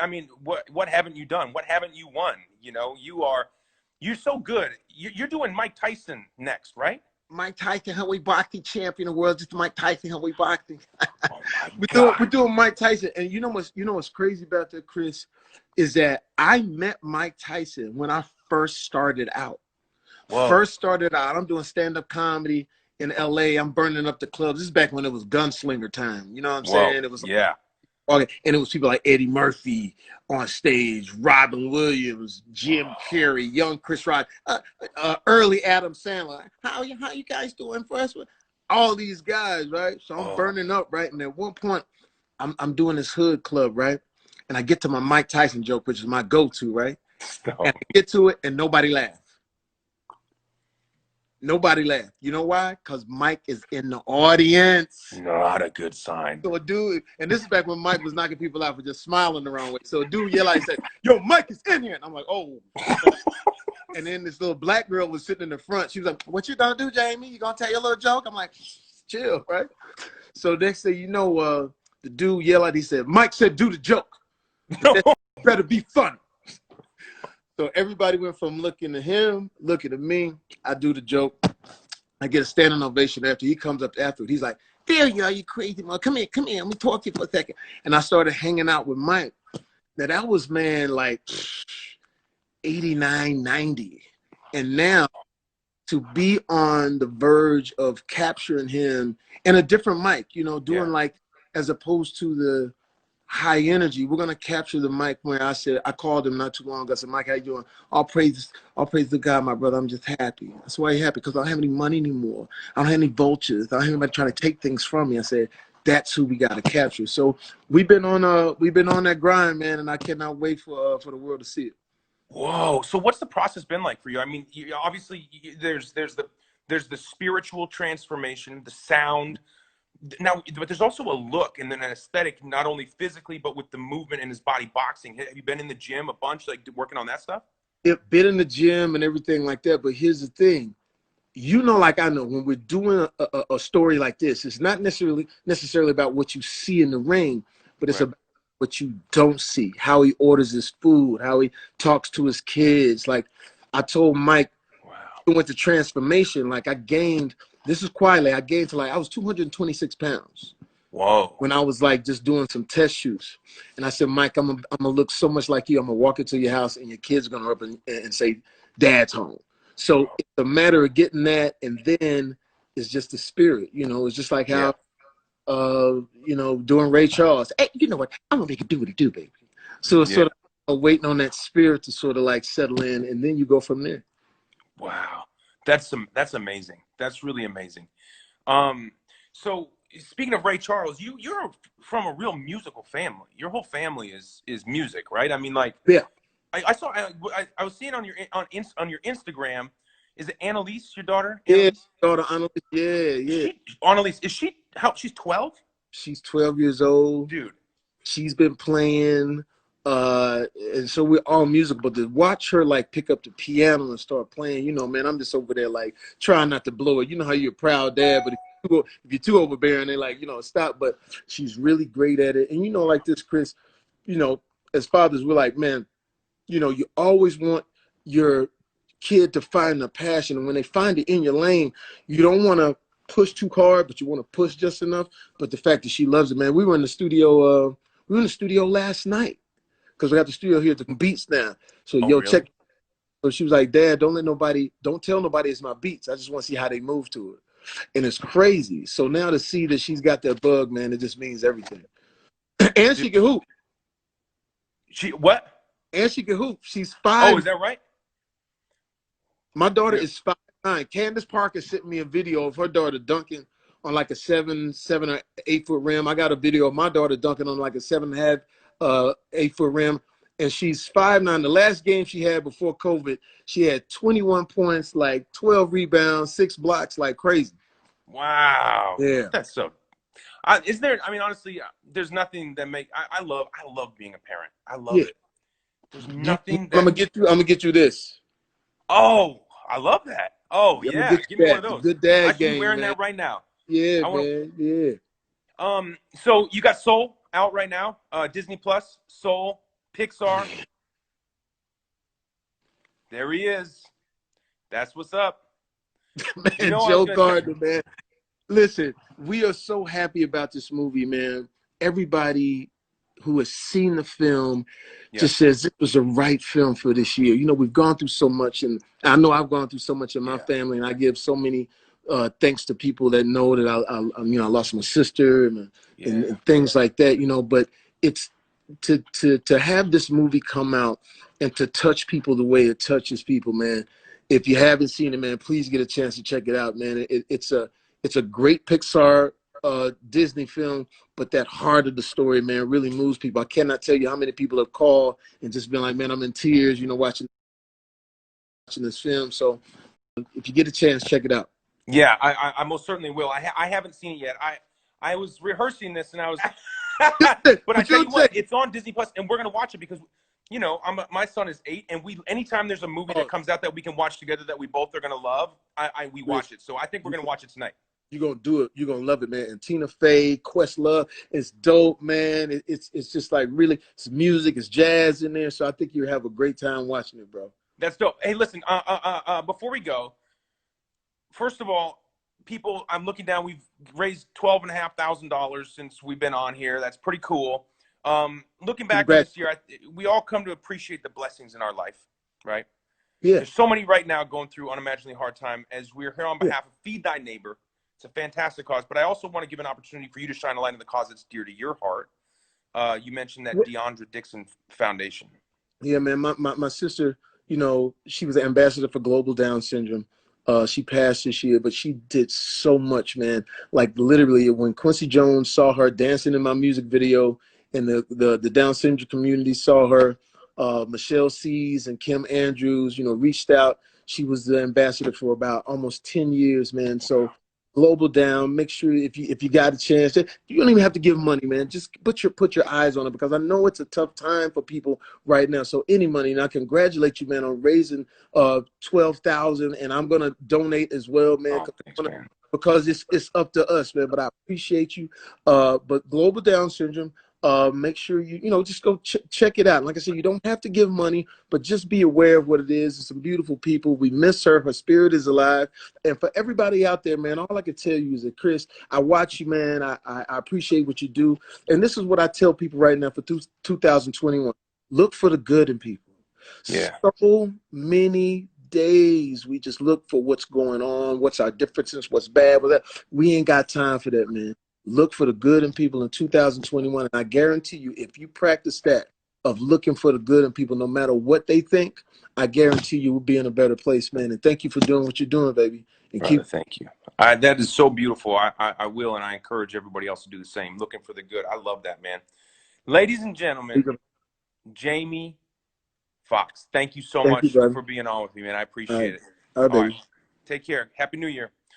I mean, what haven't you done? What haven't you won? You know, you're so good. You're doing Mike Tyson next, right? Mike Tyson, heavyweight boxing champion of the world, just Mike Tyson, heavyweight boxing. Oh my God. We're doing Mike Tyson. And you know what's crazy about that, Chris, is that I met Mike Tyson when I first started out. Whoa. First started out, I'm doing stand-up comedy in LA. I'm burning up the clubs. This is back when it was gunslinger time. You know what I'm saying? It was yeah. Okay, and it was people like Eddie Murphy on stage, Robin Williams, Jim Carrey, young Chris Rock, early Adam Sandler. How you guys doing first? All these guys, right? So I'm burning up, right? And at one point, I'm doing this hood club, right? And I get to my Mike Tyson joke, which is my go-to, right? Stop. And I get to it, and nobody laughed. Nobody laughed. You know why? Because Mike is in the audience. Not a good sign. So a dude, and this is back when Mike was knocking people out for just smiling the wrong way. So a dude yelled out, he said, "Yo, Mike is in here." And I'm like, oh. And then this little black girl was sitting in the front. She was like, "What you gonna do, Jamie? You gonna tell your little joke?" I'm like, chill, right? So next thing you know, the dude yelled out, he said, "Mike said do the joke. That better be funny." So everybody went from looking at him, looking at me. I do the joke. I get a standing ovation after. He comes up after. He's like, "There you are, you crazy man. Come here. Let me talk to you for a second." And I started hanging out with Mike. Now that was, man, like 89, 90. And now to be on the verge of capturing him in a different Mike, you know, doing like, as opposed to the high energy, we're gonna capture the Mike where I called him not too long ago. I said, "Mike, how you doing?" All praise to God, my brother. I'm just happy. That's why you're happy, because I don't have any money anymore. I don't have any vultures. I don't have anybody trying to take things from me. I said, that's who we gotta capture. So we've been on that grind, man, and I cannot wait for the world to see it. Whoa. So what's the process been like for you? I mean, obviously there's the spiritual transformation, the sound. Now, but there's also a look and then an aesthetic, not only physically, but with the movement in his body boxing. Have you been in the gym a bunch, like working on that stuff? Yeah, been in the gym and everything like that. But here's the thing, you know, like I know, when we're doing a story like this, it's not necessarily about what you see in the ring, but it's about what you don't see, how he orders his food, how he talks to his kids. Like I told Mike, went to transformation, like I gained, this is quietly, I gained to like, I was 226 pounds. Whoa. When I was like just doing some test shoots. And I said, "Mike, I'm gonna look so much like you. I'm gonna walk into your house and your kids are gonna up and say, Dad's home." So it's a matter of getting that, and then it's just the spirit, you know. It's just like how you know, doing Ray Charles. "Hey, you know what? I'm gonna make it do what it do, baby." So it's sort of waiting on that spirit to sort of like settle in, and then you go from there. Wow. That's amazing. That's really amazing. So speaking of Ray Charles, you're from a real musical family. Your whole family is music, right? I mean, like, I saw, I was seeing on your Instagram. Is it Annalise, your daughter? Annalise? Yeah, daughter Annalise. Yeah. Annalise, is she she's 12? She's 12 years old. Dude. She's been playing, and so we're all musical, but to watch her like pick up the piano and start playing, you know, man, I'm just over there like trying not to blow it. You know how you're a proud dad, but if you're too overbearing, they like, you know, stop. But she's really great at it. And you know, like this, Chris, you know, as fathers, we're like, man, you know, you always want your kid to find a passion, and when they find it in your lane, you don't want to push too hard, but you want to push just enough. But the fact that she loves it, man. We were in the studio. Last night, because we got the studio here at the Beats now. So really? Check. So she was like, "Dad, don't tell nobody it's my beats. I just want to see how they move to it." And it's crazy. So now to see that she's got that bug, man, it just means everything. And she can hoop. She what? And she can hoop. She's 5. Oh, is that right? My daughter is 5'9". Candace Parker sent me a video of her daughter dunking on like a 7 or 8 foot rim. I got a video of my daughter dunking on like a 7.5, 8 foot rim, and she's 5'9". The last game she had before COVID, she had 21 points, like 12 rebounds, 6 blocks, like crazy. Wow. Yeah. That's so. Is there? I mean, honestly, there's nothing that I love being a parent. I love it. There's nothing. I'm gonna get you this. Oh, I love that. Oh yeah, give me one of those. Good dad I should be wearing that right now. Yeah, man. Yeah. So you got Soul out right now. Disney Plus, Soul, Pixar. There he is. That's what's up. You Man, know, I was Joe gonna say. Gardner, man. Listen, we are so happy about this movie, man. Everybody who has seen the film Yeah, just says it was the right film for this year. You know, we've gone through so much, and I know I've gone through so much in my yeah, family, and I give so many thanks to people that know that you know, I lost my sister yeah, and things like that. You know, but it's to have this movie come out and to touch people the way it touches people, man. If you haven't seen it, man, please get a chance to check it out, man. It's a great Pixar Disney film, but that heart of the story, man, really moves people. I cannot tell you how many people have called and just been like, man, I'm in tears, you know, watching this film. So if you get a chance, check it out. yeah. I most certainly will. I haven't seen it yet. I was rehearsing this, and I was, but I But tell you'll you what, take it. it's on Disney Plus, and we're gonna watch it because, you know, my son is 8, and we anytime there's a movie that Oh, comes out that we can watch together that we both are gonna love, we Chris, watch it. So I think we're gonna watch it tonight. you're gonna do it. You're gonna love it, man. And Tina Fey, Questlove, it's dope, man. It's just like really, it's music, it's jazz in there. So I think you have a great time watching it, bro. That's dope. Hey, listen, before we go, first of all, people, I'm looking down. We've raised $12,500 since we've been on here. That's pretty cool. Looking back on Congrats. this year, we all come to appreciate the blessings in our life, right? Yeah, There's so many right now going through unimaginably hard time. As we're here on yeah. behalf of Feed Thy Neighbor, it's a fantastic cause. But I also want to give an opportunity for you to shine a light on the cause that's dear to your heart. You mentioned that DeAndre Dixon Foundation. Yeah, man. My sister, you know, she was the ambassador for Global Down Syndrome. She passed this year, but she did so much, man. Like literally, when Quincy Jones saw her dancing in my music video, and the Down syndrome community saw her, Michelle Sees and Kim Andrews, you know, reached out. She was the ambassador for about almost 10 years, man. So Global Down, make sure if you got a chance, you don't even have to give money, man. Just put your eyes on it because I know it's a tough time for people right now. So any money, and I congratulate you, man, on raising 12,000, and I'm gonna donate as well, man, Oh, thanks, man. because it's up to us, man. But I appreciate you. But Global Down Syndrome, make sure you know just go check it out. Like I said, you don't have to give money, but just be aware of what it is. It's some beautiful people. We miss her. Her spirit is alive. And for everybody out there, man, all I can tell you is that Chris, I watch you, man. I appreciate what you do. And this is what I tell people right now for 2021. Look for the good in people. Yeah, So many days we just look for what's going on, what's our differences, what's bad with that. We ain't got time for that, man. Look for the good in people in 2021. And I guarantee you, if you practice that of looking for the good in people, no matter what they think, I guarantee you will be in a better place, man. And thank you for doing what you're doing, baby. And brother. keep Thank you. That is so beautiful. I will, and I encourage everybody else to do the same. Looking for the good. I love that, man. Ladies and gentlemen, Jamie Foxx, thank you so thank you, much brother. for being on with me, man. I All appreciate right. it. All right, All right. baby. Take care. Happy New Year.